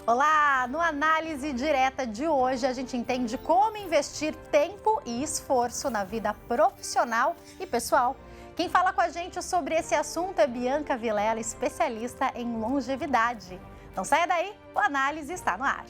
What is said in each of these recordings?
Olá! No Análise Direta de hoje, a gente entende como investir tempo e esforço na vida profissional e pessoal. Quem fala com a gente sobre esse assunto é Bianca Vilela, especialista em longevidade. Não saia daí, o Análise está no ar.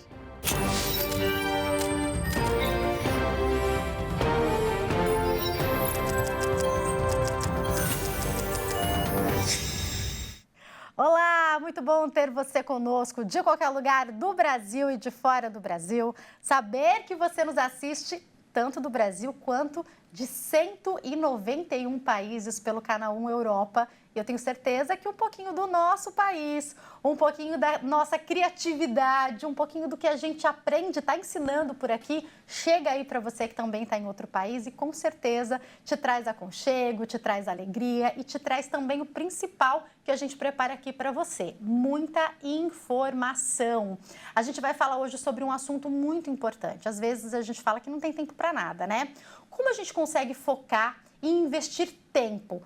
Olá, muito bom ter você conosco de qualquer lugar do Brasil e de fora do Brasil. Saber que você nos assiste tanto do Brasil quanto de 191 países pelo Canal 1 Europa. E eu tenho certeza que um pouquinho do nosso país, um pouquinho da nossa criatividade, um pouquinho do que a gente aprende, está ensinando por aqui, chega aí para você que também está em outro país e com certeza te traz aconchego, te traz alegria e te traz também o principal que a gente prepara aqui para você, muita informação. A gente vai falar hoje sobre um assunto muito importante. Às vezes a gente fala que não tem tempo para nada, né? Como a gente consegue focar e investir tempo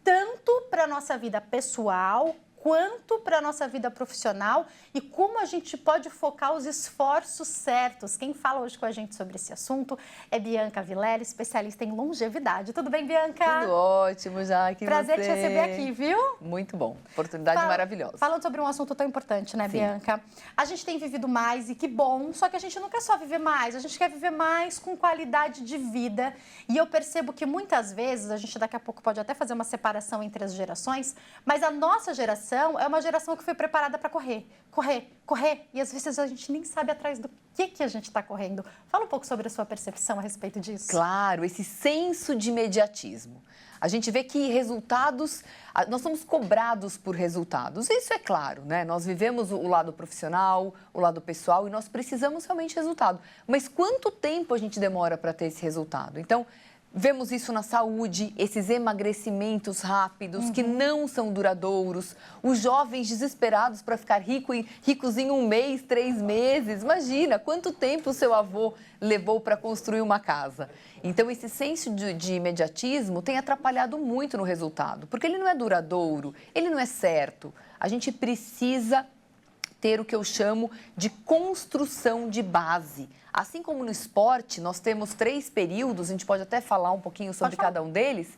tanto para a nossa vida pessoal, quanto para a nossa vida profissional e como a gente pode focar os esforços certos. Quem fala hoje com a gente sobre esse assunto é Bianca Vilela, especialista em longevidade. Tudo bem, Bianca? Tudo ótimo, Jaque. Prazer te receber aqui, viu? Muito bom. Oportunidade maravilhosa. Falando sobre um assunto tão importante, né, Sim. Bianca? A gente tem vivido mais e que bom, só que a gente não quer só viver mais, a gente quer viver mais com qualidade de vida. E eu percebo que muitas vezes, a gente daqui a pouco pode até fazer uma separação entre as gerações, mas a nossa geração é uma geração que foi preparada para correr. E às vezes a gente nem sabe atrás do que a gente está correndo. Fala um pouco sobre a sua percepção a respeito disso. Claro, esse senso de imediatismo. A gente vê que resultados, nós somos cobrados por resultados. Isso é claro, né? Nós vivemos o lado profissional, o lado pessoal e nós precisamos realmente de resultado. Mas quanto tempo a gente demora para ter esse resultado? Então, vemos isso na saúde, esses emagrecimentos rápidos que não são duradouros, os jovens desesperados para ficar ricos em 1 mês, 3 meses. Imagina quanto tempo o seu avô levou para construir uma casa. Então, esse senso de imediatismo tem atrapalhado muito no resultado, porque ele não é duradouro, ele não é certo. A gente precisa ter o que eu chamo de construção de base. Assim como no esporte, nós temos 3 períodos, a gente pode até falar um pouquinho sobre cada um deles,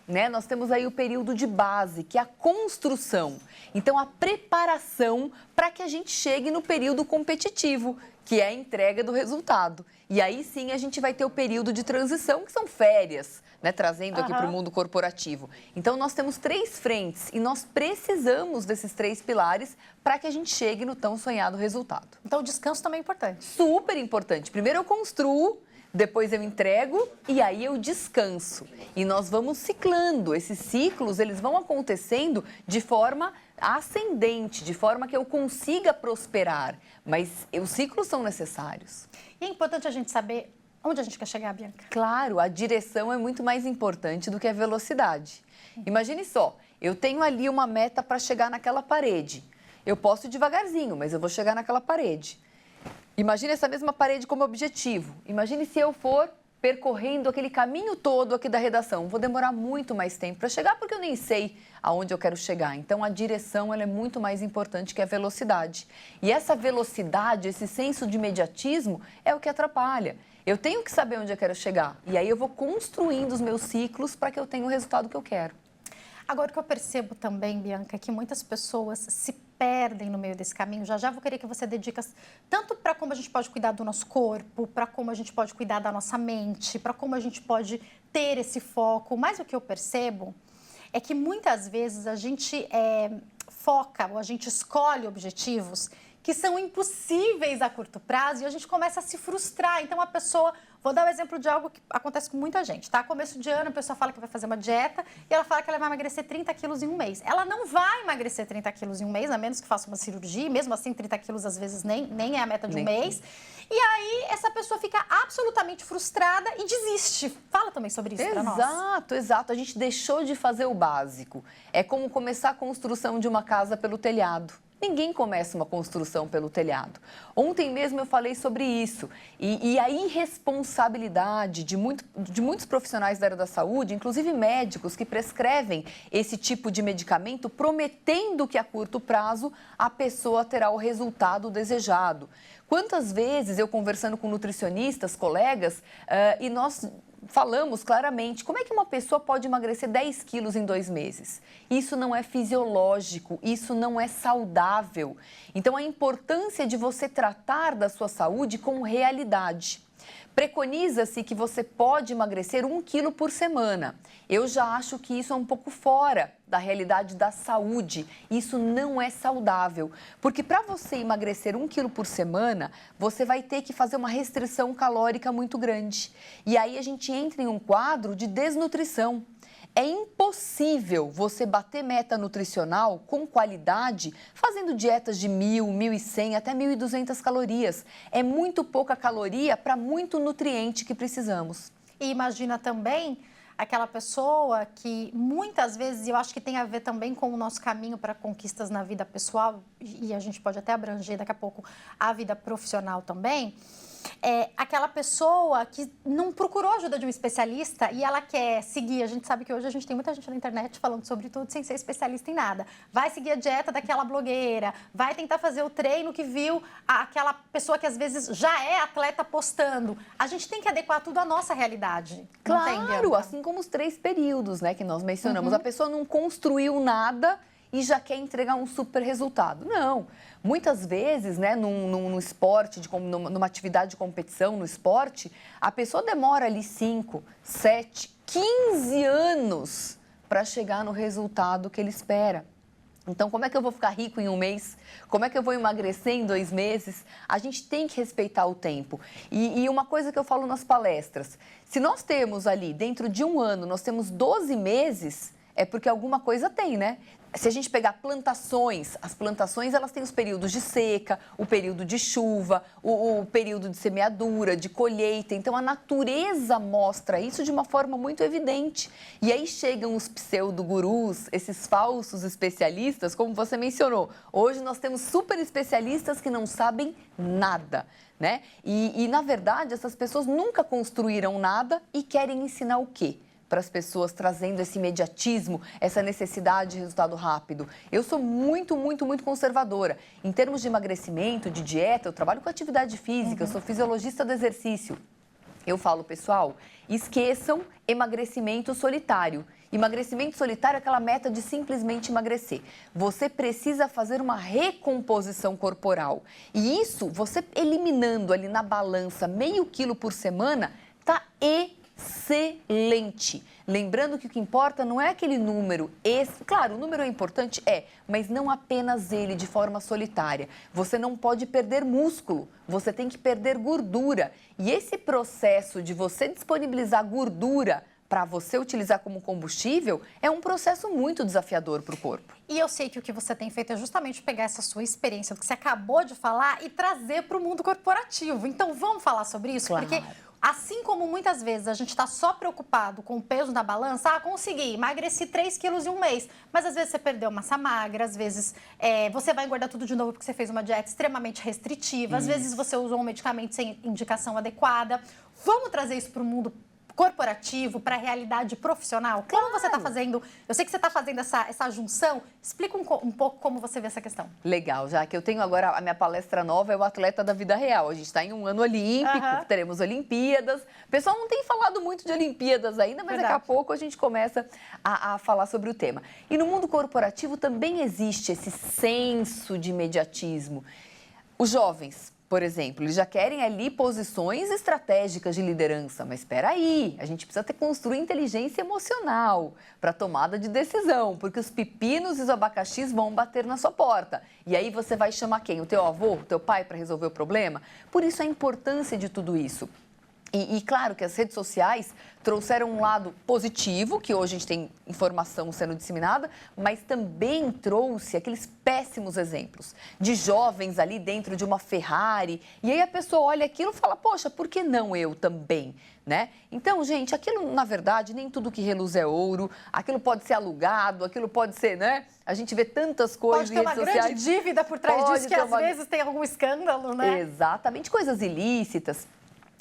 né? Nós temos aí o período de base, que é a construção. Então, a preparação para que a gente chegue no período competitivo, que é a entrega do resultado. E aí sim a gente vai ter o período de transição, que são férias, né? Trazendo aqui para o mundo corporativo. Então, nós temos 3 frentes e nós precisamos desses 3 pilares para que a gente chegue no tão sonhado resultado. Então, o descanso também é importante. Super importante. Primeiro eu construo, depois eu entrego e aí eu descanso. E nós vamos ciclando. Esses ciclos, eles vão acontecendo de forma ascendente, de forma que eu consiga prosperar. Mas os ciclos são necessários. E é importante a gente saber onde a gente quer chegar, Bianca. Claro, a direção é muito mais importante do que a velocidade. Imagine só, eu tenho ali uma meta para chegar naquela parede. Eu posso ir devagarzinho, mas eu vou chegar naquela parede. Imagine essa mesma parede como objetivo. Imagine se eu for percorrendo aquele caminho todo aqui da redação. Vou demorar muito mais tempo para chegar porque eu nem sei aonde eu quero chegar. Então, a direção ela é muito mais importante que a velocidade. E essa velocidade, esse senso de imediatismo é o que atrapalha. Eu tenho que saber onde eu quero chegar. E aí eu vou construindo os meus ciclos para que eu tenha o resultado que eu quero. Agora, o que eu percebo também, Bianca, é que muitas pessoas se perdem no meio desse caminho. Já vou querer que você dedique tanto para como a gente pode cuidar do nosso corpo, para como a gente pode cuidar da nossa mente, para como a gente pode ter esse foco. Mas o que eu percebo é que muitas vezes a gente foca ou a gente escolhe objetivos que são impossíveis a curto prazo e a gente começa a se frustrar. Então, a pessoa... Vou dar um exemplo de algo que acontece com muita gente, tá? Começo de ano, a pessoa fala que vai fazer uma dieta e ela fala que ela vai emagrecer 30 quilos em 1 mês. Ela não vai emagrecer 30 quilos em 1 mês, a menos que faça uma cirurgia. Mesmo assim, 30 quilos às vezes nem é a meta de 1 mês. E aí, essa pessoa fica absolutamente frustrada e desiste. Fala também sobre isso pra nós. Exato. A gente deixou de fazer o básico. É como começar a construção de uma casa pelo telhado. Ninguém começa uma construção pelo telhado. Ontem mesmo eu falei sobre isso. E a irresponsabilidade de muitos profissionais da área da saúde, inclusive médicos, que prescrevem esse tipo de medicamento, prometendo que a curto prazo a pessoa terá o resultado desejado. Quantas vezes eu conversando com nutricionistas, colegas, e nós falamos claramente como é que uma pessoa pode emagrecer 10 quilos em 2 meses. Isso não é fisiológico, isso não é saudável. Então, a importância de você tratar da sua saúde com realidade. Preconiza-se que você pode emagrecer 1 quilo por semana. Eu já acho que isso é um pouco fora da realidade da saúde. Isso não é saudável, porque para você emagrecer 1 quilo por semana, você vai ter que fazer uma restrição calórica muito grande. E aí a gente entra em um quadro de desnutrição. É impossível você bater meta nutricional com qualidade fazendo dietas de 1.000, 1.100 até 1.200 calorias. É muito pouca caloria para muito nutriente que precisamos. E imagina também aquela pessoa que muitas vezes, eu acho que tem a ver também com o nosso caminho para conquistas na vida pessoal, e a gente pode até abranger daqui a pouco a vida profissional também, aquela pessoa que não procurou ajuda de um especialista e ela quer seguir. A gente sabe que hoje a gente tem muita gente na internet falando sobre tudo sem ser especialista em nada. Vai seguir a dieta daquela blogueira, vai tentar fazer o treino que viu aquela pessoa que às vezes já é atleta postando. A gente tem que adequar tudo à nossa realidade. Claro, assim como os 3 períodos, né, que nós mencionamos. A pessoa não construiu nada e já quer entregar um super resultado. Não. Muitas vezes, né, num esporte, numa atividade de competição, no esporte, a pessoa demora ali 5, 7, 15 anos para chegar no resultado que ele espera. Então, como é que eu vou ficar rico em 1 mês? Como é que eu vou emagrecer em 2 meses? A gente tem que respeitar o tempo. E uma coisa que eu falo nas palestras, se nós temos ali, dentro de 1 ano, nós temos 12 meses, é porque alguma coisa tem, né? Se a gente pegar plantações, as plantações elas têm os períodos de seca, o período de chuva, o período de semeadura, de colheita. Então, a natureza mostra isso de uma forma muito evidente. E aí chegam os pseudo-gurus, esses falsos especialistas, como você mencionou. Hoje nós temos super especialistas que não sabem nada, né? E na verdade, essas pessoas nunca construíram nada e querem ensinar o quê? Para as pessoas, trazendo esse imediatismo, essa necessidade de resultado rápido. Eu sou muito conservadora. Em termos de emagrecimento, de dieta, eu trabalho com atividade física, eu sou fisiologista do exercício. Eu falo, pessoal, esqueçam emagrecimento solitário. Emagrecimento solitário é aquela meta de simplesmente emagrecer. Você precisa fazer uma recomposição corporal. E isso, você eliminando ali na balança meio quilo por semana, tá excelente. Lembrando que o que importa não é aquele número, claro, o número é importante, mas não apenas ele de forma solitária. Você não pode perder músculo, você tem que perder gordura. E esse processo de você disponibilizar gordura para você utilizar como combustível é um processo muito desafiador para o corpo. E eu sei que o que você tem feito é justamente pegar essa sua experiência, do que você acabou de falar, e trazer para o mundo corporativo. Então, vamos falar sobre isso? Claro. Porque assim como muitas vezes a gente está só preocupado com o peso na balança, consegui, emagreci 3 quilos em 1 mês, mas às vezes você perdeu massa magra, às vezes você vai engordar tudo de novo porque você fez uma dieta extremamente restritiva, às vezes você usou um medicamento sem indicação adequada. Vamos trazer isso para o mundo corporativo, para a realidade profissional? Como você está fazendo? Eu sei que você está fazendo essa junção. Explica um pouco como você vê essa questão. Legal, já que eu tenho agora a minha palestra nova, é o Atleta da Vida Real. A gente está em um ano olímpico, teremos Olimpíadas. O pessoal não tem falado muito de Olimpíadas ainda, mas daqui a pouco a gente começa a falar sobre o tema. E no mundo corporativo também existe esse senso de imediatismo. Os jovens, por exemplo, eles já querem ali posições estratégicas de liderança, mas espera aí, a gente precisa construir inteligência emocional para tomada de decisão, porque os pepinos e os abacaxis vão bater na sua porta. E aí você vai chamar quem? O teu avô, o teu pai para resolver o problema? Por isso a importância de tudo isso. E claro que as redes sociais trouxeram um lado positivo, que hoje a gente tem informação sendo disseminada, mas também trouxe aqueles péssimos exemplos de jovens ali dentro de uma Ferrari. E aí a pessoa olha aquilo e fala, poxa, por que não eu também? Né? Então, gente, aquilo, na verdade, nem tudo que reluz é ouro, aquilo pode ser alugado, aquilo pode ser, né? A gente vê tantas coisas em redes sociais. Pode ter uma grande dívida por trás disso, que às vezes tem algum escândalo, né? Exatamente, coisas ilícitas.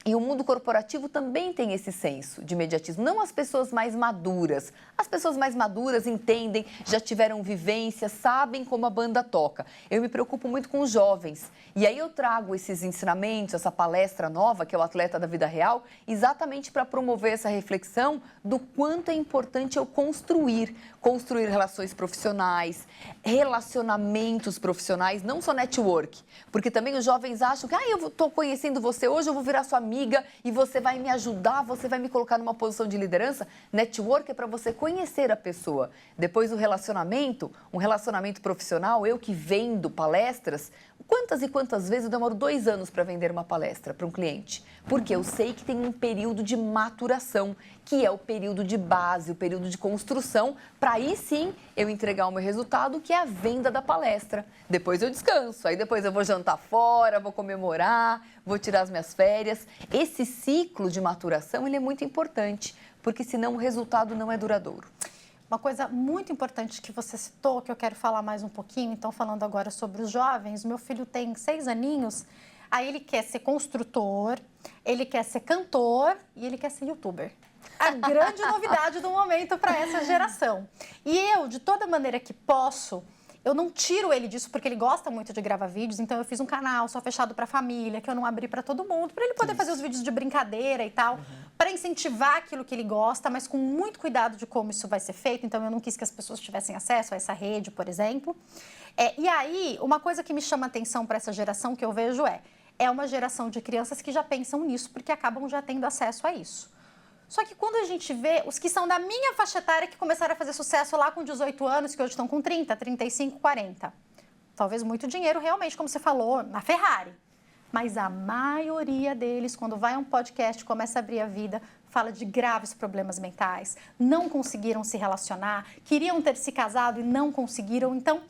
E o mundo corporativo também tem esse senso de imediatismo. Não as pessoas mais maduras. As pessoas mais maduras entendem, já tiveram vivência, sabem como a banda toca. Eu me preocupo muito com os jovens. E aí eu trago esses ensinamentos, essa palestra nova, que é o Atleta da Vida Real, exatamente para promover essa reflexão do quanto é importante eu construir relações profissionais, relacionamentos profissionais, não só network. Porque também os jovens acham que, eu estou conhecendo você hoje, eu vou virar sua amiga e você vai me ajudar, você vai me colocar numa posição de liderança. Network é para você conhecer a pessoa. Depois o relacionamento, um relacionamento profissional, eu que vendo palestras, quantas e quantas vezes eu demoro 2 anos para vender uma palestra para um cliente? Porque eu sei que tem um período de maturação, que é o período de base, o período de construção, para aí sim eu entregar o meu resultado, que é a venda da palestra. Depois eu descanso, aí depois eu vou jantar fora, vou comemorar, vou tirar as minhas férias. Esse ciclo de maturação, ele é muito importante, porque senão o resultado não é duradouro. Uma coisa muito importante que você citou, que eu quero falar mais um pouquinho, então falando agora sobre os jovens, meu filho tem 6 aninhos, aí ele quer ser construtor, ele quer ser cantor e ele quer ser youtuber. A grande novidade do momento para essa geração. E eu, de toda maneira que posso, eu não tiro ele disso porque ele gosta muito de gravar vídeos, então eu fiz um canal só fechado para a família, que eu não abri para todo mundo, para ele poder fazer os vídeos de brincadeira e tal, para incentivar aquilo que ele gosta, mas com muito cuidado de como isso vai ser feito. Então eu não quis que as pessoas tivessem acesso a essa rede, por exemplo. E aí, uma coisa que me chama atenção para essa geração que eu vejo é uma geração de crianças que já pensam nisso, porque acabam já tendo acesso a isso. Só que quando a gente vê os que são da minha faixa etária, que começaram a fazer sucesso lá com 18 anos, que hoje estão com 30, 35, 40. Talvez muito dinheiro realmente, como você falou, na Ferrari. Mas a maioria deles, quando vai a um podcast, começa a abrir a vida, fala de graves problemas mentais, não conseguiram se relacionar, queriam ter se casado e não conseguiram. Então,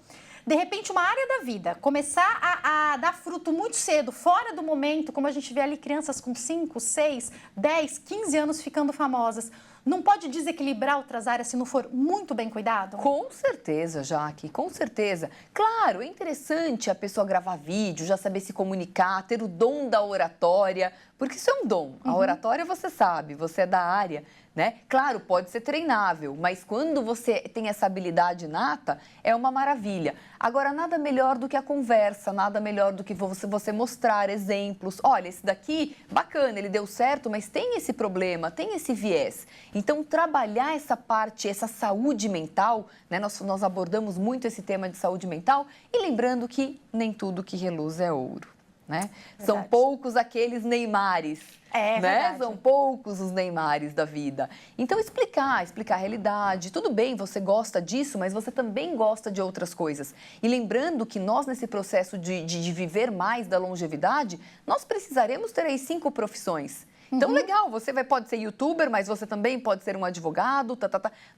de repente, uma área da vida começar a dar fruto muito cedo, fora do momento, como a gente vê ali crianças com 5, 6, 10, 15 anos ficando famosas, não pode desequilibrar outras áreas se não for muito bem cuidado? Com certeza, Jaque, com certeza. Claro, é interessante a pessoa gravar vídeo, já saber se comunicar, ter o dom da oratória, porque isso é um dom. A oratória você sabe, você é da área, né? Claro, pode ser treinável, mas quando você tem essa habilidade inata, é uma maravilha. Agora, nada melhor do que a conversa, nada melhor do que você mostrar exemplos. Olha, esse daqui, bacana, ele deu certo, mas tem esse problema, tem esse viés. Então, trabalhar essa parte, essa saúde mental, né? Nós abordamos muito esse tema de saúde mental e lembrando que nem tudo que reluz é ouro, né? São poucos aqueles Neymares. Né? São poucos os Neymares da vida. Então, explicar a realidade. Tudo bem, você gosta disso, mas você também gosta de outras coisas. E lembrando que nós, nesse processo de viver mais da longevidade, nós precisaremos ter aí 5 profissões. Então, legal, você pode ser youtuber, mas você também pode ser um advogado,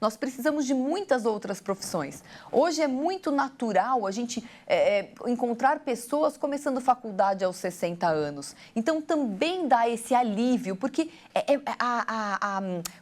Nós precisamos de muitas outras profissões. Hoje é muito natural a gente encontrar pessoas começando faculdade aos 60 anos. Então, também dá esse alívio, porque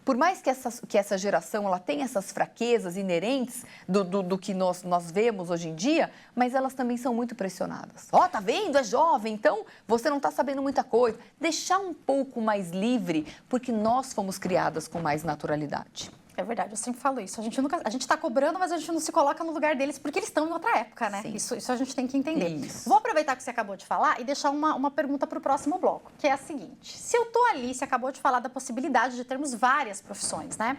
por mais que essa geração ela tenha essas fraquezas inerentes do que nós vemos hoje em dia, mas elas também são muito pressionadas. Tá vendo? É jovem, então você não está sabendo muita coisa. Deixar um pouco mais livre, porque nós fomos criadas com mais naturalidade. É verdade, eu sempre falo isso. A gente está cobrando, mas a gente não se coloca no lugar deles porque eles estão em outra época, né? Isso a gente tem que entender. Isso. Vou aproveitar que você acabou de falar e deixar uma pergunta para o próximo bloco, que é a seguinte. Se eu estou ali, você acabou de falar da possibilidade de termos várias profissões, né?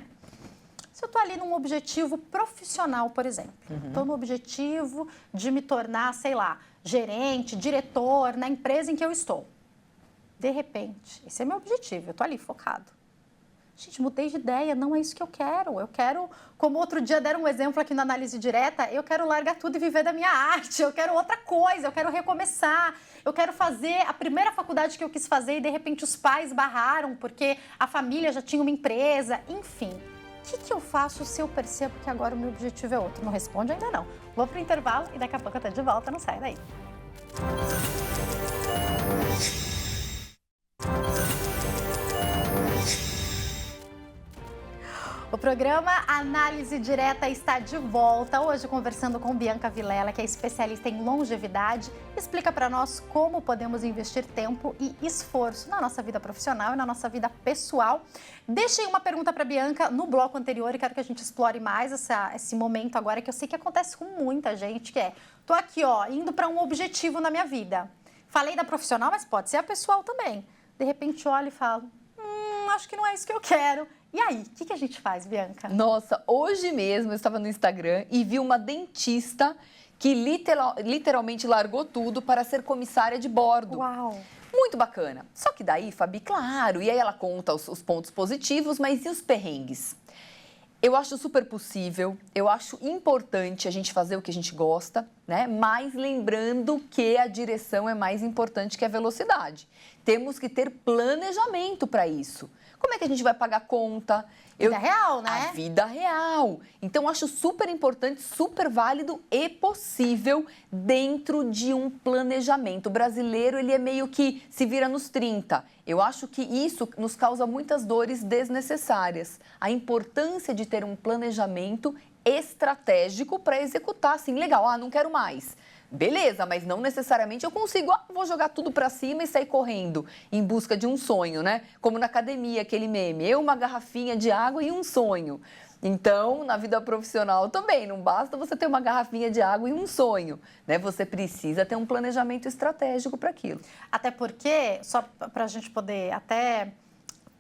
Se eu estou ali num objetivo profissional, por exemplo, estou no objetivo de me tornar, sei lá, gerente, diretor na empresa em que eu estou. De repente, esse é meu objetivo, eu estou ali focado. Gente, mudei de ideia, não é isso que eu quero. Eu quero, como outro dia deram um exemplo aqui na análise direta, eu quero largar tudo e viver da minha arte, eu quero outra coisa, eu quero recomeçar, eu quero fazer a primeira faculdade que eu quis fazer e de repente os pais barraram porque a família já tinha uma empresa, enfim. O que eu faço se eu percebo que agora o meu objetivo é outro? Não responde ainda não. Vou pro intervalo e daqui a pouco eu tô de volta, não sai daí. O programa Análise Direta está de volta, hoje conversando com Bianca Vilela, que é especialista em longevidade, explica para nós como podemos investir tempo e esforço na nossa vida profissional e na nossa vida pessoal. Deixei uma pergunta para a Bianca no bloco anterior e quero que a gente explore mais esse momento agora, que eu sei que acontece com muita gente, que é, tô aqui, ó, indo para um objetivo na minha vida. Falei da profissional, mas pode ser a pessoal também. De repente olho e falo, acho que não é isso que eu quero. E aí, o que a gente faz, Bianca? Nossa, hoje mesmo eu estava no Instagram e vi uma dentista que literalmente largou tudo para ser comissária de bordo. Uau! Muito bacana. Só que daí, Fabi, claro, e aí ela conta os pontos positivos, mas e os perrengues? Eu acho super possível, eu acho importante a gente fazer o que a gente gosta, né? Mas lembrando que a direção é mais importante que a velocidade. Temos que ter planejamento para isso. Como é que a gente vai pagar conta? Vida real, né? A vida real. Então, acho super importante, super válido e possível dentro de um planejamento. O brasileiro, ele é meio que se vira nos 30. Eu acho que isso nos causa muitas dores desnecessárias. A importância de ter um planejamento estratégico para executar, assim, legal, não quero mais. Beleza, mas não necessariamente eu consigo, vou jogar tudo pra cima e sair correndo em busca de um sonho, né? Como na academia, aquele meme, eu, uma garrafinha de água e um sonho. Então, na vida profissional também, não basta você ter uma garrafinha de água e um sonho, né? Você precisa ter um planejamento estratégico para aquilo. Até porque, só para a gente poder até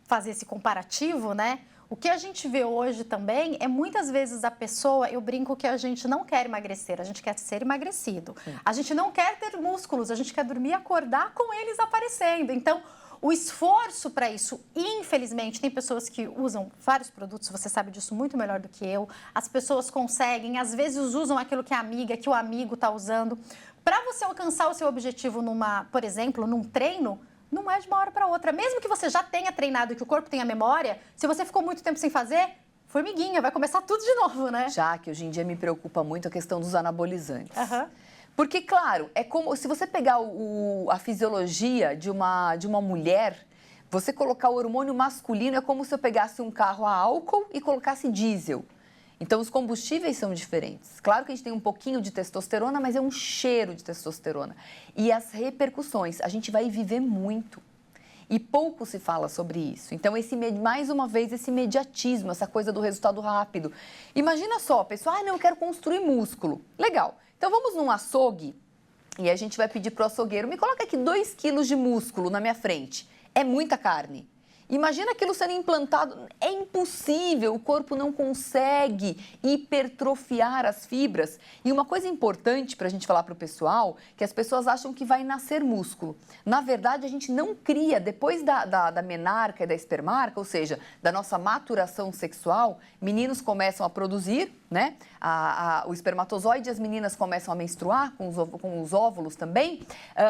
fazer esse comparativo, né? O que a gente vê hoje também é muitas vezes a pessoa, eu brinco que a gente não quer emagrecer, a gente quer ser emagrecido. Sim. A gente não quer ter músculos, a gente quer dormir e acordar com eles aparecendo. Então, o esforço para isso, infelizmente, tem pessoas que usam vários produtos, você sabe disso muito melhor do que eu. As pessoas conseguem, às vezes usam aquilo que a amiga, que o amigo está usando. Para você alcançar o seu objetivo por exemplo, num treino, não é de uma hora para outra. Mesmo que você já tenha treinado e que o corpo tenha memória, se você ficou muito tempo sem fazer, formiguinha, vai começar tudo de novo, né? Já que hoje em dia me preocupa muito a questão dos anabolizantes. Uhum. Porque, claro, é como se você pegar a fisiologia de uma mulher, você colocar o hormônio masculino é como se eu pegasse um carro a álcool e colocasse diesel. Então, os combustíveis são diferentes. Claro que a gente tem um pouquinho de testosterona, mas é um cheiro de testosterona. E as repercussões, a gente vai viver muito. E pouco se fala sobre isso. Então, mais uma vez, esse imediatismo, essa coisa do resultado rápido. Imagina só, a pessoa, não, eu quero construir músculo. Legal. Então, vamos num açougue e a gente vai pedir para o açougueiro, me coloca aqui 2 quilos de músculo na minha frente. É muita carne. Imagina aquilo sendo implantado, é impossível, o corpo não consegue hipertrofiar as fibras. E uma coisa importante para a gente falar para o pessoal, que as pessoas acham que vai nascer músculo. Na verdade, a gente não cria, depois da menarca e da espermarca, ou seja, da nossa maturação sexual, meninos começam a produzir, né? O espermatozoide, as meninas começam a menstruar com os óvulos também.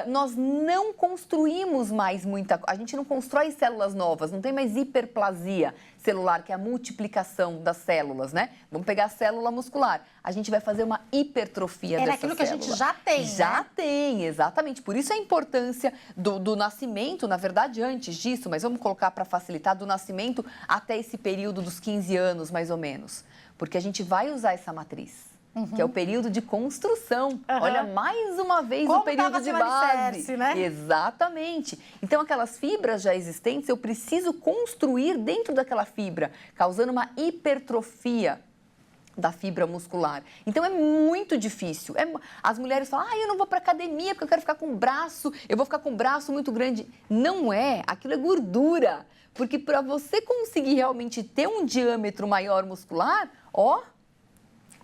Nós não construímos mais a gente não constrói células novas, não tem mais hiperplasia celular, que é a multiplicação das células, né? Vamos pegar a célula muscular, a gente vai fazer uma hipertrofia dessa célula. É aquilo que a gente já tem, Já né? tem, exatamente. Por isso a importância do nascimento, na verdade, antes disso, mas vamos colocar para facilitar, do nascimento até esse período dos 15 anos, mais ou menos. Porque a gente vai usar essa matriz, que é o período de construção. Olha, mais uma vez o período de base. Né? Exatamente. Então, aquelas fibras já existentes, eu preciso construir dentro daquela fibra, causando uma hipertrofia da fibra muscular. Então, é muito difícil. As mulheres falam, eu não vou para academia porque eu quero ficar com o braço, eu vou ficar com o braço muito grande. Não é, aquilo é gordura. Porque para você conseguir realmente ter um diâmetro maior muscular,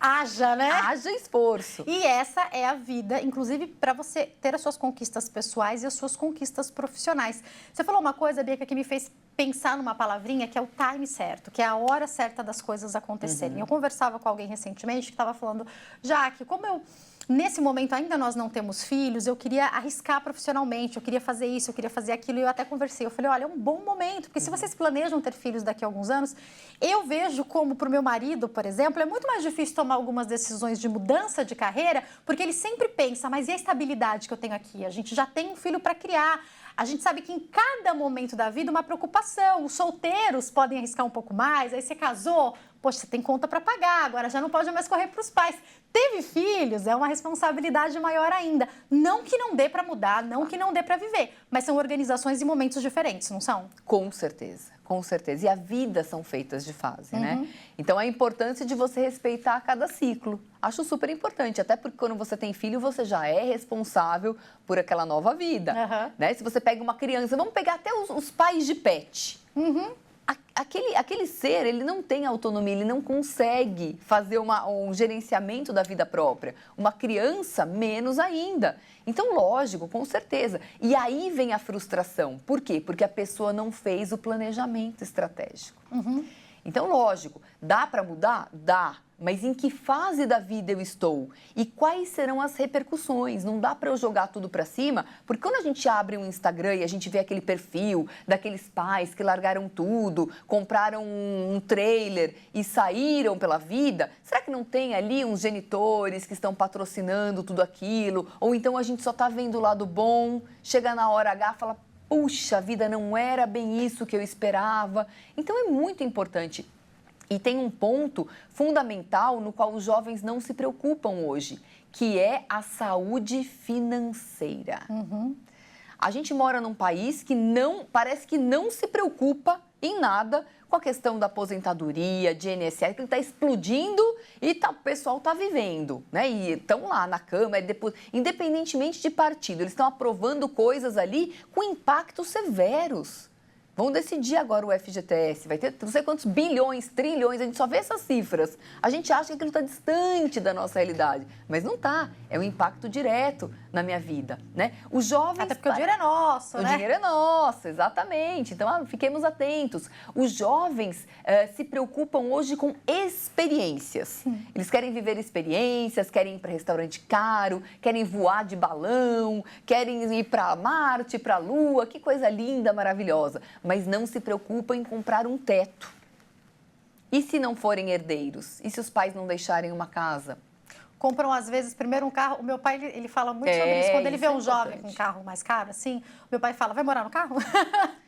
haja, né? Haja esforço. E essa é a vida, inclusive para você ter as suas conquistas pessoais e as suas conquistas profissionais. Você falou uma coisa, Bianca, que me fez pensar numa palavrinha que é o time certo, que é a hora certa das coisas acontecerem. Eu conversava com alguém recentemente que estava falando, Jaque, como eu... Nesse momento, ainda nós não temos filhos, eu queria arriscar profissionalmente, eu queria fazer isso, eu queria fazer aquilo, e eu até conversei. Eu falei, olha, é um bom momento, porque se vocês planejam ter filhos daqui a alguns anos, eu vejo como para o meu marido, por exemplo, é muito mais difícil tomar algumas decisões de mudança de carreira, porque ele sempre pensa, mas e a estabilidade que eu tenho aqui? A gente já tem um filho para criar. A gente sabe que em cada momento da vida uma preocupação. Os solteiros podem arriscar um pouco mais, aí você casou, poxa, você tem conta para pagar, agora já não pode mais correr para os pais. Teve filhos, é uma responsabilidade maior ainda. Não que não dê para mudar, não que não dê para viver, mas são organizações e momentos diferentes, não são? Com certeza, com certeza. E a vida são feitas de fase, né? Então, a importância de você respeitar cada ciclo. Acho super importante, até porque quando você tem filho, você já é responsável por aquela nova vida, né? Se você pega uma criança, vamos pegar até os pais de pet. Aquele ser, ele não tem autonomia, ele não consegue fazer um gerenciamento da vida própria. Uma criança, menos ainda. Então, lógico, com certeza. E aí vem a frustração. Por quê? Porque a pessoa não fez o planejamento estratégico. Então, lógico, dá para mudar? Dá. Mas em que fase da vida eu estou? E quais serão as repercussões? Não dá para eu jogar tudo para cima, porque quando a gente abre um Instagram e a gente vê aquele perfil daqueles pais que largaram tudo, compraram um trailer e saíram pela vida, será que não tem ali uns genitores que estão patrocinando tudo aquilo? Ou então a gente só está vendo o lado bom, chega na hora H e fala, puxa, a vida não era bem isso que eu esperava. Então é muito importante. E tem um ponto fundamental no qual os jovens não se preocupam hoje, que é a saúde financeira. A gente mora num país que parece que não se preocupa em nada com a questão da aposentadoria, de INSS, que está explodindo e o pessoal está vivendo, né? E estão lá na Câmara, independentemente de partido, eles estão aprovando coisas ali com impactos severos. Vão decidir agora o FGTS, vai ter não sei quantos bilhões, trilhões, a gente só vê essas cifras. A gente acha que aquilo está distante da nossa realidade, mas não está. É um impacto direto na minha vida, né? Os jovens... Até porque o dinheiro é nosso, né? O dinheiro é nosso, exatamente. Então, fiquemos atentos. Os jovens se preocupam hoje com experiências. Eles querem viver experiências, querem ir para restaurante caro, querem voar de balão, querem ir para Marte, para a Lua, que coisa linda, maravilhosa. Mas não se preocupam em comprar um teto. E se não forem herdeiros? E se os pais não deixarem uma casa? Compram, às vezes, primeiro um carro. O meu pai, ele fala muito sobre isso. Quando ele vê um jovem com um carro mais caro, assim, meu pai fala, vai morar no carro?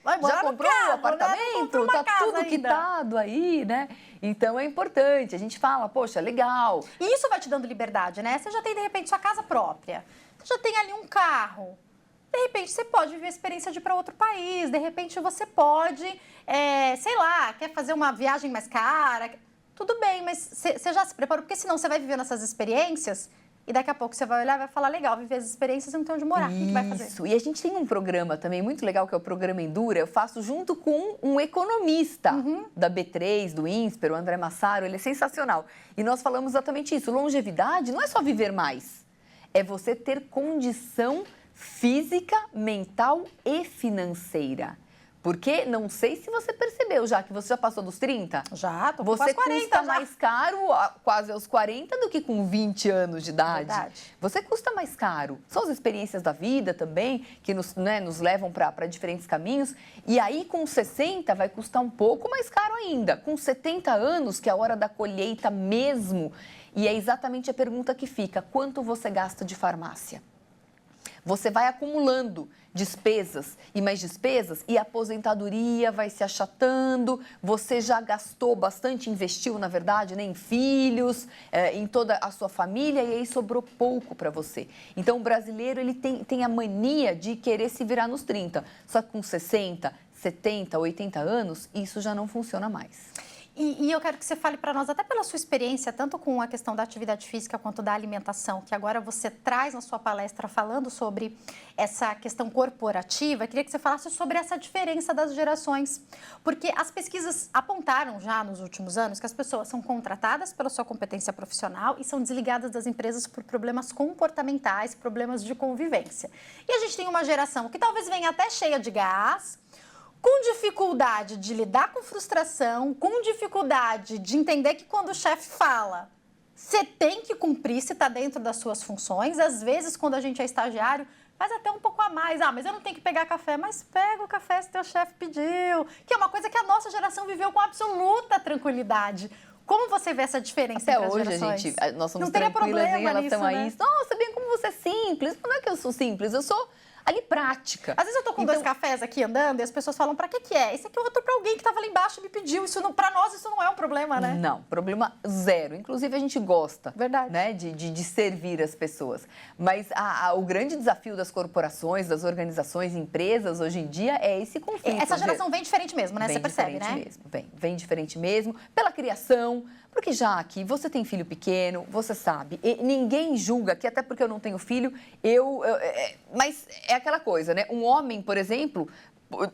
Vai morar Já comprou carro, o apartamento? Né? Tá tudo ainda quitado aí, né? Então, é importante. A gente fala, poxa, legal. E isso vai te dando liberdade, né? Você já tem, de repente, sua casa própria. Você já tem ali um carro. De repente, você pode viver a experiência de ir para outro país. De repente, você pode, sei lá, quer fazer uma viagem mais cara. Tudo bem, mas você já se preparou? Porque senão você vai vivendo essas experiências e daqui a pouco você vai olhar e vai falar, legal, viver as experiências e não tem onde morar. O que vai fazer? Isso, e a gente tem um programa também muito legal, que é o programa Endura. Eu faço junto com um economista da B3, do INSPER, o André Massaro, ele é sensacional. E nós falamos exatamente isso, longevidade não é só viver mais, é você ter condição física, mental e financeira. Porque não sei se você percebeu já que você já passou dos 30. Já, tô com você quase 40 custa já. mais caro quase aos 40 do que com 20 anos de idade. Verdade. Você custa mais caro. São as experiências da vida também que nos levam para diferentes caminhos. E aí com 60 vai custar um pouco mais caro ainda. Com 70 anos, que é a hora da colheita mesmo. E é exatamente a pergunta que fica: quanto você gasta de farmácia? Você vai acumulando despesas e mais despesas e a aposentadoria vai se achatando, você já gastou bastante, investiu, na verdade, né, em filhos, em toda a sua família e aí sobrou pouco para você. Então, o brasileiro ele tem a mania de querer se virar nos 30, só que com 60, 70, 80 anos, isso já não funciona mais. E eu quero que você fale para nós, até pela sua experiência, tanto com a questão da atividade física quanto da alimentação, que agora você traz na sua palestra falando sobre essa questão corporativa. Eu queria que você falasse sobre essa diferença das gerações, porque as pesquisas apontaram já nos últimos anos que as pessoas são contratadas pela sua competência profissional e são desligadas das empresas por problemas comportamentais, problemas de convivência. E a gente tem uma geração que talvez venha até cheia de gás, com dificuldade de lidar com frustração, com dificuldade de entender que quando o chefe fala, você tem que cumprir se está dentro das suas funções. Às vezes, quando a gente é estagiário, faz até um pouco a mais. Ah, mas eu não tenho que pegar café. Mas pega o café se teu chefe pediu. Que é uma coisa que a nossa geração viveu com absoluta tranquilidade. Como você vê essa diferença até entre as hoje, gerações? gente, nós somos não teria tranquilas em relação nisso, a né? isso. Nossa, bem como você é simples. Não é que eu sou simples, eu sou ali prática. Às vezes eu tô com 2 cafés aqui andando e as pessoas falam, pra que é? Esse aqui eu vou pra alguém que tava lá embaixo e me pediu. Isso não, pra nós isso não é um problema, né? Não, problema zero. Inclusive a gente gosta, Verdade, né, de servir as pessoas. Mas o grande desafio das corporações, das organizações, empresas hoje em dia é esse conflito. Essa geração vem diferente mesmo, né? Você percebe, né? Mesmo, vem diferente mesmo, pela criação. Porque já aqui, você tem filho pequeno, você sabe, e ninguém julga que até porque eu não tenho filho, mas é aquela coisa, né? Um homem, por exemplo,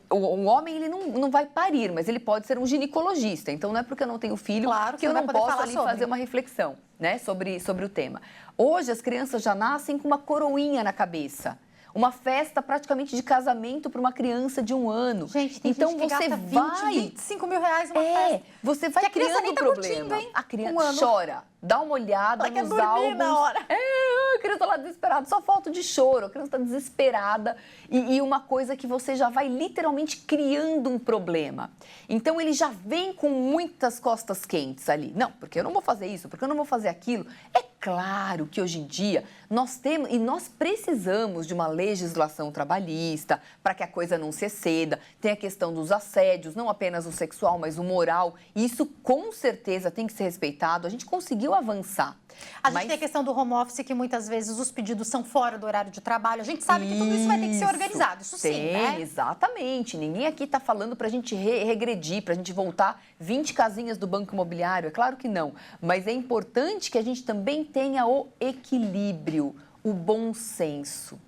um homem ele não vai parir, mas ele pode ser um ginecologista. Então, não é porque eu não tenho filho que eu não posso ali fazer uma reflexão, né, sobre o tema. Hoje, as crianças já nascem com uma coroinha na cabeça. Uma festa praticamente de casamento para uma criança de 1 ano. Gente, tem então gente que você gasta 25 mil reais numa festa. Você vai que a criança criando nem tá problema. curtindo, hein? A criança chora, dá uma olhada Ela quer nos dormir álbuns. na hora. A criança lá desesperada, só falta de choro. A criança está desesperada e uma coisa que você já vai literalmente criando um problema. Então ele já vem com muitas costas quentes ali. Não, porque eu não vou fazer isso, porque eu não vou fazer aquilo. É claro que hoje em dia nós temos e nós precisamos de uma legislação trabalhista para que a coisa não se exceda. Tem a questão dos assédios, não apenas o sexual, mas o moral. E isso com certeza tem que ser respeitado. A gente conseguiu avançar. A gente tem a questão do home office, que muitas vezes os pedidos são fora do horário de trabalho. A gente sabe que tudo isso vai ter que ser organizado. Isso sim, né? Exatamente. Ninguém aqui está falando para a gente regredir, para a gente voltar 20 casinhas do Banco Imobiliário. É claro que não. Mas é importante que a gente também tenha o equilíbrio, o bom senso.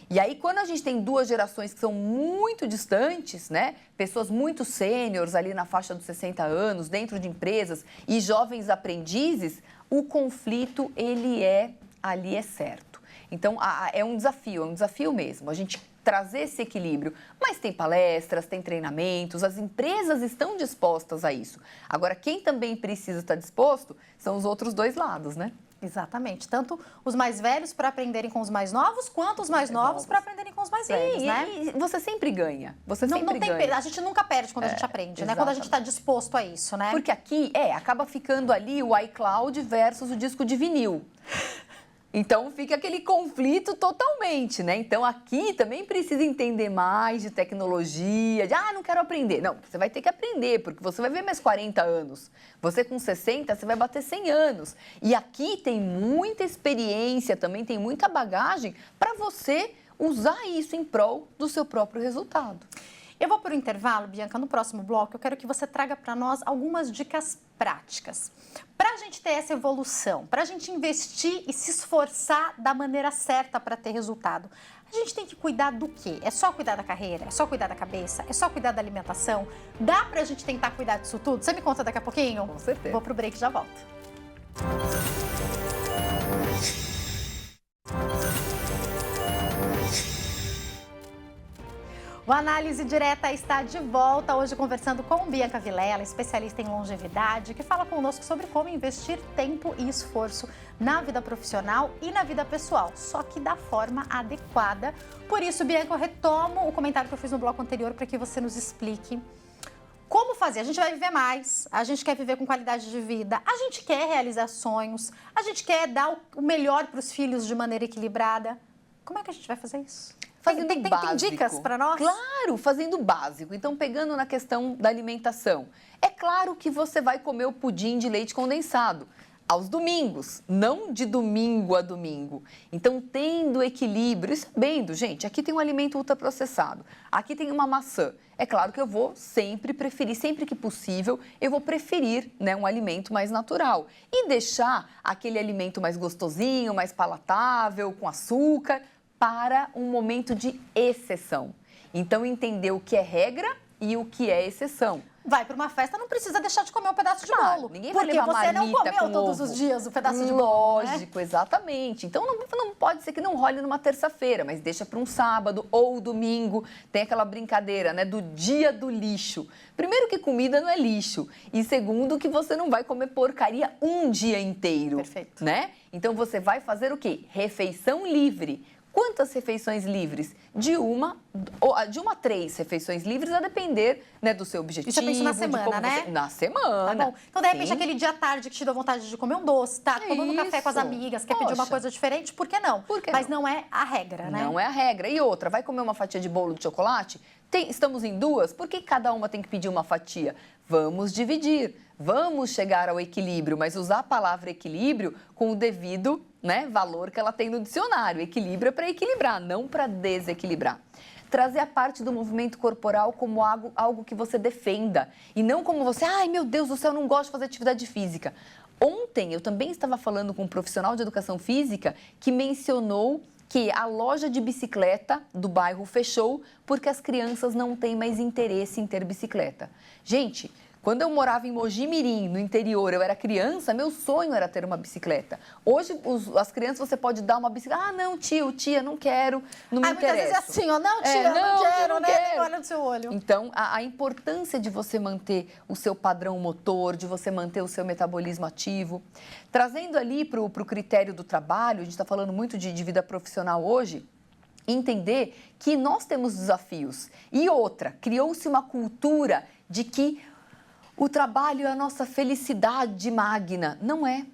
E aí, quando a gente tem 2 gerações que são muito distantes, né? Pessoas muito sêniores ali na faixa dos 60 anos, dentro de empresas, e jovens aprendizes, o conflito, ele ali é certo. Então, é um desafio mesmo, a gente trazer esse equilíbrio. Mas tem palestras, tem treinamentos, as empresas estão dispostas a isso. Agora, quem também precisa estar disposto são os outros 2 lados, né? Exatamente. Tanto os mais velhos para aprenderem com os mais novos, quanto os mais novos para aprenderem com os mais velhos, né? E você sempre ganha. Você não sempre tem ganha. A gente nunca perde quando a gente aprende, né? Quando a gente está disposto a isso, né? Porque aqui, acaba ficando ali o iCloud versus o disco de vinil. Então, fica aquele conflito totalmente, né? Então, aqui também precisa entender mais de tecnologia, não quero aprender. Não, você vai ter que aprender, porque você vai ver mais 40 anos. Você com 60, você vai bater 100 anos. E aqui tem muita experiência, também tem muita bagagem para você usar isso em prol do seu próprio resultado. Eu vou para o intervalo, Bianca. No próximo bloco, eu quero que você traga para nós algumas dicas práticas. Para a gente ter essa evolução, para a gente investir e se esforçar da maneira certa para ter resultado, a gente tem que cuidar do quê? É só cuidar da carreira? É só cuidar da cabeça? É só cuidar da alimentação? Dá para a gente tentar cuidar disso tudo? Você me conta daqui a pouquinho? Com certeza. Vou para o break e já volto. O Análise Direta está de volta, hoje conversando com Bianca Vilela, especialista em longevidade, que fala conosco sobre como investir tempo e esforço na vida profissional e na vida pessoal, só que da forma adequada. Por isso, Bianca, eu retomo o comentário que eu fiz no bloco anterior para que você nos explique como fazer. A gente vai viver mais, a gente quer viver com qualidade de vida, a gente quer realizar sonhos, a gente quer dar o melhor para os filhos de maneira equilibrada. Como é que a gente vai fazer isso? Tem dicas para nós? Claro, fazendo o básico. Então, pegando na questão da alimentação. É claro que você vai comer o pudim de leite condensado. aos domingos, não de domingo a domingo. Então, tendo equilíbrio e sabendo, gente, aqui tem um alimento ultraprocessado, aqui tem uma maçã. É claro que eu vou sempre preferir, sempre que possível, eu vou preferir, né, um alimento mais natural. E deixar aquele alimento mais gostosinho, mais palatável, com açúcar, para um momento de exceção. Então, entender o que é regra e o que é exceção. Vai para uma festa, não precisa deixar de comer um pedaço de bolo. Ninguém vai levar porque você não marmita comeu com todos ovo. os dias o pedaço de bolo, né? Lógico, exatamente. Então, não pode ser que não role numa terça-feira, mas deixa para um sábado ou domingo. Tem aquela brincadeira, né, do dia do lixo. Primeiro que comida não é lixo. E segundo que você não vai comer porcaria um dia inteiro. Perfeito. Né? Então, você vai fazer o quê? Refeição livre. Quantas refeições livres? De uma a 3 refeições livres, a depender, né, do seu objetivo. Isso eu penso na semana, né? Na semana. Tá bom. Então, de repente, Sim. aquele dia à tarde que te deu vontade de comer um doce, tá tomando um café com as Isso. amigas, quer pedir uma Poxa. coisa diferente, por que não? Por que Mas não? não é a regra, né? Não é a regra. E outra, vai comer uma fatia de bolo de chocolate? Estamos em 2? Por que cada uma tem que pedir uma fatia? Vamos dividir, vamos chegar ao equilíbrio, mas usar a palavra equilíbrio com o devido, né, valor que ela tem no dicionário. Equilíbrio é para equilibrar, não para desequilibrar. Trazer a parte do movimento corporal como algo que você defenda e não como você, ai meu Deus do céu, eu não gosto de fazer atividade física. Ontem eu também estava falando com um profissional de educação física que mencionou que a loja de bicicleta do bairro fechou porque as crianças não têm mais interesse em ter bicicleta. Gente, quando eu morava em Mogi Mirim, no interior, eu era criança, meu sonho era ter uma bicicleta. Hoje, as crianças, você pode dar uma bicicleta. Ah, não, tio, tia, não quero, não me interessa. Muitas vezes é assim, ó, não, tia, não quero, né? Nem olha no seu olho. Então, a importância de você manter o seu padrão motor, de você manter o seu metabolismo ativo. Trazendo ali para o critério do trabalho, a gente está falando muito de vida profissional hoje, entender que nós temos desafios. E outra, criou-se uma cultura de que o trabalho é a nossa felicidade magna. Não é.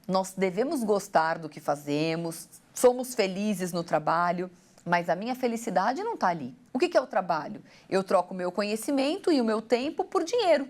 Nós devemos gostar do que fazemos, somos felizes no trabalho, mas a minha felicidade não está ali. O que é o trabalho? Eu troco o meu conhecimento e o meu tempo por dinheiro.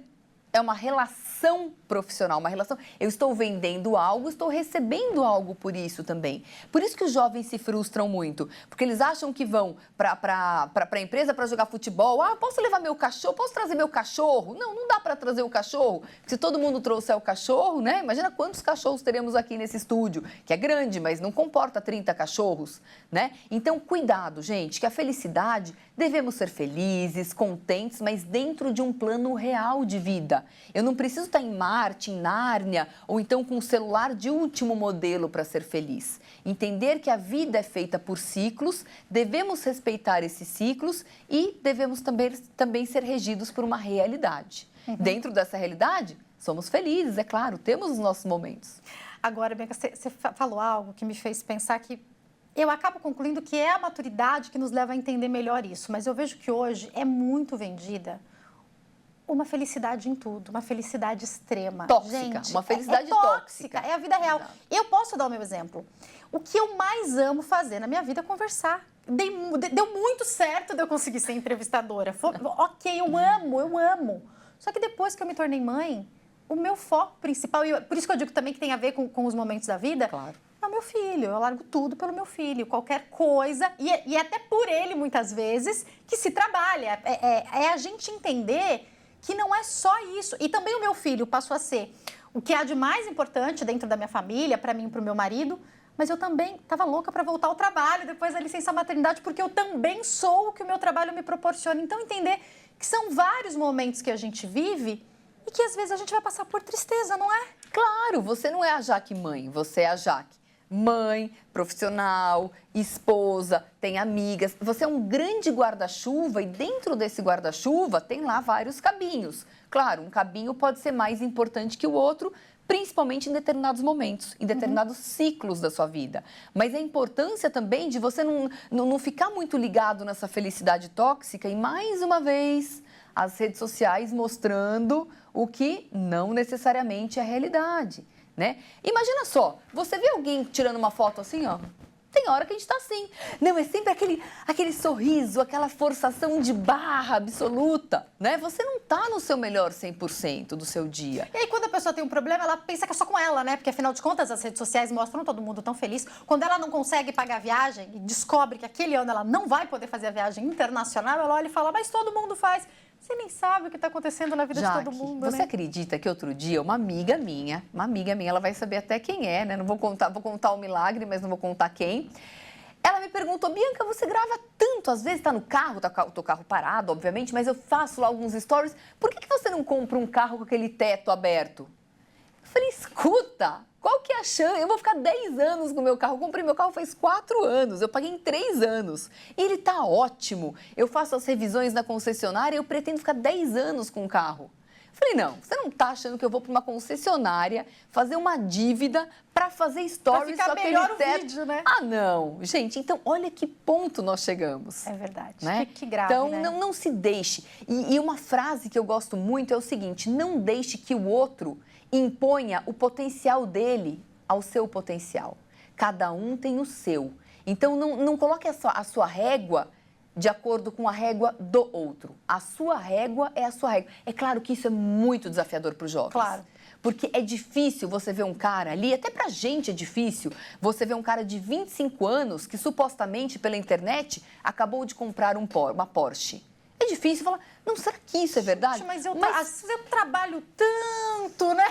É uma relação profissional, uma relação. Eu estou vendendo algo, estou recebendo algo por isso também. Por isso que os jovens se frustram muito, porque eles acham que vão para a empresa para jogar futebol. Ah, posso levar meu cachorro? Posso trazer meu cachorro? Não, não dá para trazer o cachorro. Se todo mundo trouxer o cachorro, né? Imagina quantos cachorros teremos aqui nesse estúdio, que é grande, mas não comporta 30 cachorros, né? Então, cuidado, gente, que a felicidade, devemos ser felizes, contentes, mas dentro de um plano real de vida. Eu não preciso estar em Marte, em Nárnia, ou então com um celular de último modelo para ser feliz. Entender que a vida é feita por ciclos, devemos respeitar esses ciclos e devemos também ser regidos por uma realidade. Dentro dessa realidade, somos felizes, é claro, temos os nossos momentos. Agora, Bianca, você falou algo que me fez pensar que eu acabo concluindo que é a maturidade que nos leva a entender melhor isso, mas eu vejo que hoje é muito vendida uma felicidade em tudo, uma felicidade extrema. Tóxica, gente, uma felicidade tóxica. É a vida real. Exato. Eu posso dar o meu exemplo. O que eu mais amo fazer na minha vida é conversar. Deu muito certo de eu conseguir ser entrevistadora. Ok, eu amo. Só que depois que eu me tornei mãe, o meu foco principal, e por isso que eu digo também que tem a ver com os momentos da vida, Claro. é o meu filho. Eu largo tudo pelo meu filho, qualquer coisa, e até por ele, muitas vezes, que se trabalha. É a gente entender que não é só isso. E também o meu filho passou a ser o que há de mais importante dentro da minha família, para mim e para o meu marido, mas eu também estava louca para voltar ao trabalho depois da licença maternidade, porque eu também sou o que o meu trabalho me proporciona. Então, entender que são vários momentos que a gente vive e que às vezes a gente vai passar por tristeza, não é? Claro, você não é a Jaque mãe, você é a Jaque mãe, profissional, esposa, tem amigas. Você é um grande guarda-chuva e dentro desse guarda-chuva tem lá vários cabinhos. Claro, um cabinho pode ser mais importante que o outro, principalmente em determinados momentos, em determinados ciclos da sua vida. Mas a importância também de você não ficar muito ligado nessa felicidade tóxica e, mais uma vez, as redes sociais mostrando o que não necessariamente é a realidade, né? Imagina só, você vê alguém tirando uma foto assim, ó, Tem hora que a gente tá assim. Não, é sempre aquele sorriso, aquela forçação de barra absoluta, né? Você não tá no seu melhor 100% do seu dia. E aí, quando a pessoa tem um problema, ela pensa que é só com ela, né? Porque, afinal de contas, as redes sociais mostram todo mundo tão feliz. Quando ela não consegue pagar a viagem e descobre que aquele ano ela não vai poder fazer a viagem internacional, ela olha e fala, mas todo mundo faz. Você nem sabe o que está acontecendo na vida de todo mundo, você acredita que outro dia uma amiga minha, ela vai saber até quem é, né? Não vou contar o milagre, mas não vou contar quem. Ela me perguntou, Bianca, você grava tanto, às vezes tá no carro, o teu carro parado, obviamente, mas eu faço lá alguns stories. Por que você não compra um carro com aquele teto aberto? Eu falei, escuta, qual que é a chance? Eu vou ficar 10 anos com o meu carro. Eu comprei meu carro faz 4 anos, eu paguei em 3 anos. E ele tá ótimo. Eu faço as revisões na concessionária e eu pretendo ficar 10 anos com o carro. Eu falei, não, você não tá achando que eu vou para uma concessionária fazer uma dívida para fazer stories pra ficar com aquele melhor teto? O vídeo, né? Ah, não. Gente, então olha que ponto nós chegamos. É verdade. Né? Que grave, então, né? não se deixe. E uma frase que eu gosto muito é o seguinte, não deixe que o outro imponha o potencial dele ao seu potencial. Cada um tem o seu. Então, não coloque a sua régua de acordo com a régua do outro. A sua régua é a sua régua. É claro que isso é muito desafiador para os jovens. Claro. Porque é difícil você ver um cara ali, até pra gente é difícil, você ver um cara de 25 anos que supostamente pela internet acabou de comprar uma Porsche. É difícil falar, não, será que isso é verdade? Gente, mas eu trabalho tanto, né?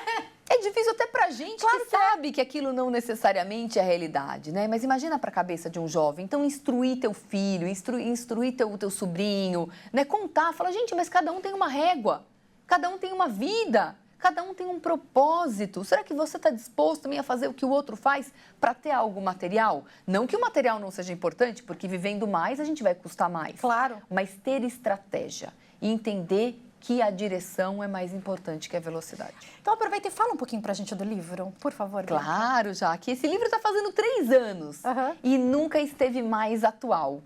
É difícil até pra gente que sabe que aquilo não necessariamente é a realidade, né? Mas imagina pra cabeça de um jovem. Então, instruir teu filho, instruir teu sobrinho, né? Contar, falar, gente, mas cada um tem uma régua, cada um tem uma vida, cada um tem um propósito. Será que você está disposto também a fazer o que o outro faz para ter algo material? Não que o material não seja importante, porque vivendo mais a gente vai custar mais. Claro. Mas ter estratégia e entender que a direção é mais importante que a velocidade. Então aproveita e fala um pouquinho pra gente do livro, por favor. Bianca. Claro, Jaque. Esse livro está fazendo 3 anos e nunca esteve mais atual.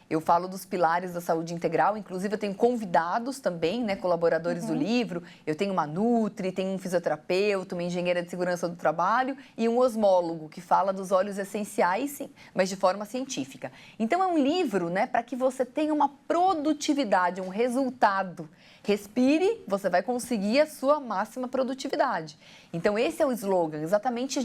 Eu falo dos pilares da saúde integral, inclusive eu tenho convidados também, né, colaboradores do livro. Eu tenho uma nutri, tenho um fisioterapeuta, uma engenheira de segurança do trabalho e um osmólogo que fala dos óleos essenciais, sim, mas de forma científica. Então é um livro, né, para que você tenha uma produtividade, um resultado. Respire, você vai conseguir a sua máxima produtividade. Então esse é o slogan, exatamente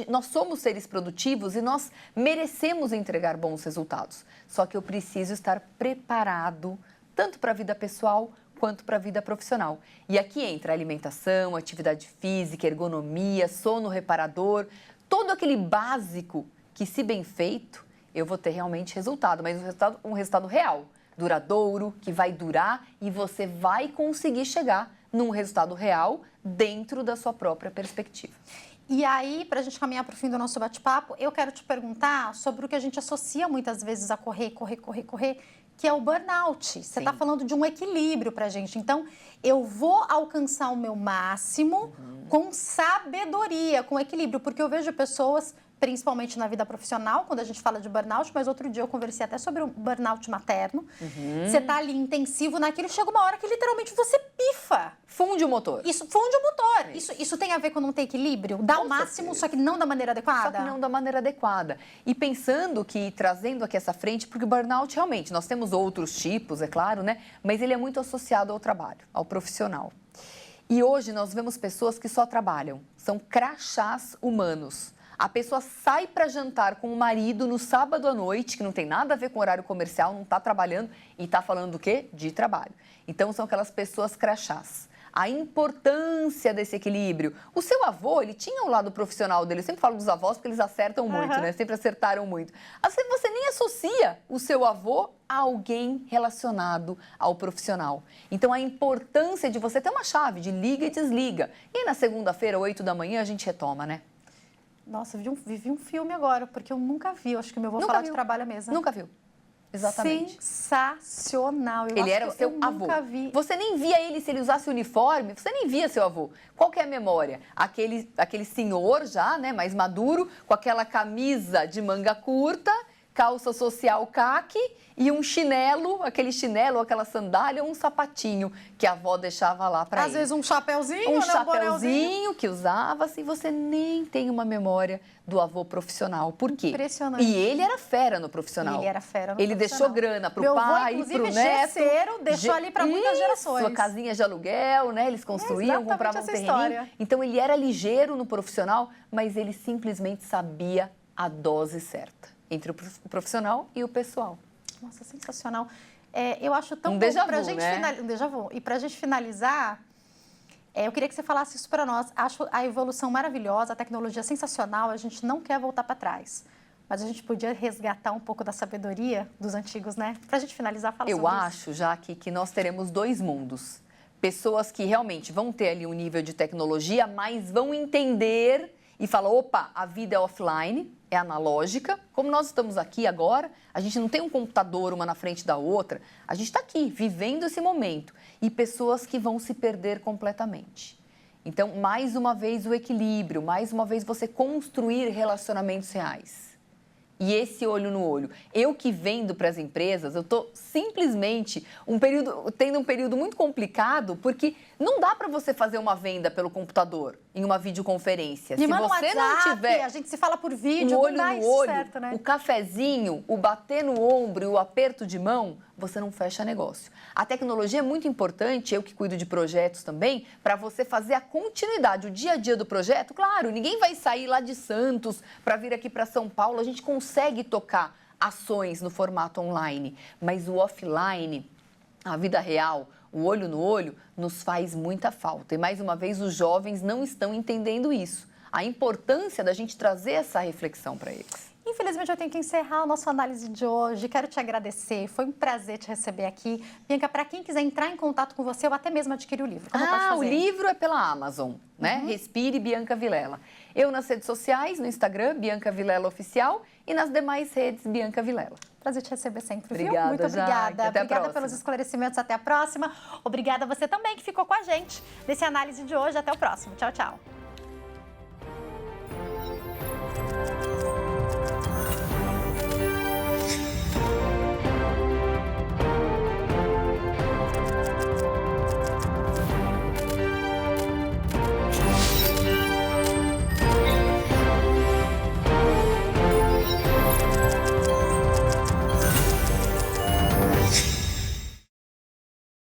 nós somos seres produtivos e nós merecemos entregar bons resultados. Só que eu preciso estar preparado tanto para a vida pessoal quanto para a vida profissional. E aqui entra alimentação, atividade física, ergonomia, sono reparador, todo aquele básico que, se bem feito, eu vou ter realmente resultado, mas um resultado real, duradouro, que vai durar e você vai conseguir chegar num resultado real dentro da sua própria perspectiva. E aí, para a gente caminhar para o fim do nosso bate-papo, eu quero te perguntar sobre o que a gente associa muitas vezes a correr, que é o burnout. Você está falando de um equilíbrio para a gente. Então, eu vou alcançar o meu máximo com sabedoria, com equilíbrio, porque eu vejo pessoas, principalmente na vida profissional, quando a gente fala de burnout, mas outro dia eu conversei até sobre o burnout materno. Você tá ali intensivo naquilo, chega uma hora que literalmente você pifa. Funde o motor. Isso, funde o motor. Isso tem a ver com não ter equilíbrio? Dá o máximo, só que não da maneira adequada? Só que não da maneira adequada. E pensando que, trazendo aqui essa frente, porque o burnout realmente, nós temos outros tipos, é claro, né? Mas ele é muito associado ao trabalho, ao profissional. E hoje nós vemos pessoas que só trabalham, são crachás humanos. A pessoa sai para jantar com o marido no sábado à noite, que não tem nada a ver com horário comercial, não está trabalhando e está falando do quê? De trabalho. Então, são aquelas pessoas crachás. A importância desse equilíbrio. O seu avô, ele tinha o lado profissional dele. Eu sempre falo dos avós porque eles acertam muito, né? Sempre acertaram muito. Às vezes você nem associa o seu avô a alguém relacionado ao profissional. Então, a importância de você ter uma chave de liga e desliga. E aí, na segunda-feira, 8 da manhã, a gente retoma, né? Nossa, vivi um filme agora, porque eu nunca vi. Eu acho que meu avô falar de trabalho à mesa. Nunca viu. Exatamente. Sensacional. Ele era o seu avô. Nunca vi. Você nem via ele, se ele usasse uniforme, você nem via seu avô. Qual que é a memória? Aquele senhor já, né, mais maduro, com aquela camisa de manga curta, calça social caqui e um chinelo, aquele chinelo, aquela sandália, um sapatinho que a avó deixava lá para ele. Às vezes um chapéuzinho, Um né? chapéuzinho que usava, assim, você nem tem uma memória do avô profissional. Por quê? Impressionante. E ele era fera no profissional. Ele era fera no Ele profissional. deixou grana pro Meu avô, pai, inclusive, pro neto. gesseiro, deixou ali para muitas gerações. Sua casinha de aluguel, né? Eles construíam, exatamente compravam um essa terreninho. história. Então ele era ligeiro no profissional, mas ele simplesmente sabia a dose certa entre o profissional e o pessoal. Nossa, sensacional. Eu acho tão Um bom déjà pra vu, gente né? um déjà vu. E pra gente finalizar, eu queria que você falasse isso para nós. Acho a evolução maravilhosa, a tecnologia sensacional, a gente não quer voltar para trás. Mas a gente podia resgatar um pouco da sabedoria dos antigos, né? Pra gente finalizar, fala sobre Eu isso. acho, Jaque, que nós teremos dois mundos. Pessoas que realmente vão ter ali um nível de tecnologia, mas vão entender e falar, opa, a vida é offline, é analógica. Como nós estamos aqui agora, a gente não tem um computador uma na frente da outra. A gente está aqui, vivendo esse momento. E pessoas que vão se perder completamente. Então, mais uma vez, o equilíbrio, mais uma vez, você construir relacionamentos reais. E esse olho no olho. Eu que vendo para as empresas, eu estou simplesmente tendo um período muito complicado, porque não dá para você fazer uma venda pelo computador, em uma videoconferência. Me Se manda um você não WhatsApp, tiver a gente se fala por vídeo, o olho não dá no isso olho, certo, né? o cafezinho, o bater no ombro e o aperto de mão, você não fecha negócio. A tecnologia é muito importante, eu que cuido de projetos também, para você fazer a continuidade, o dia a dia do projeto. Claro, ninguém vai sair lá de Santos para vir aqui para São Paulo, a gente consegue tocar ações no formato online, mas o offline, a vida real, o olho no olho, nos faz muita falta. E mais uma vez, os jovens não estão entendendo isso. A importância da gente trazer essa reflexão para eles. Infelizmente, eu tenho que encerrar a nossa análise de hoje. Quero te agradecer. Foi um prazer te receber aqui. Bianca, para quem quiser entrar em contato com você ou até mesmo adquirir o livro, como pode fazer? O livro é pela Amazon, né? Respire Bianca Vilela. Eu nas redes sociais, no Instagram, Bianca Vilela Oficial, e nas demais redes, Bianca Vilela. Prazer te receber sempre, Obrigada, viu? Muito obrigada. Jaque. Até a Obrigada próxima. pelos esclarecimentos. Até a próxima. Obrigada a você também que ficou com a gente nesse análise de hoje. Até o próximo. Tchau, tchau.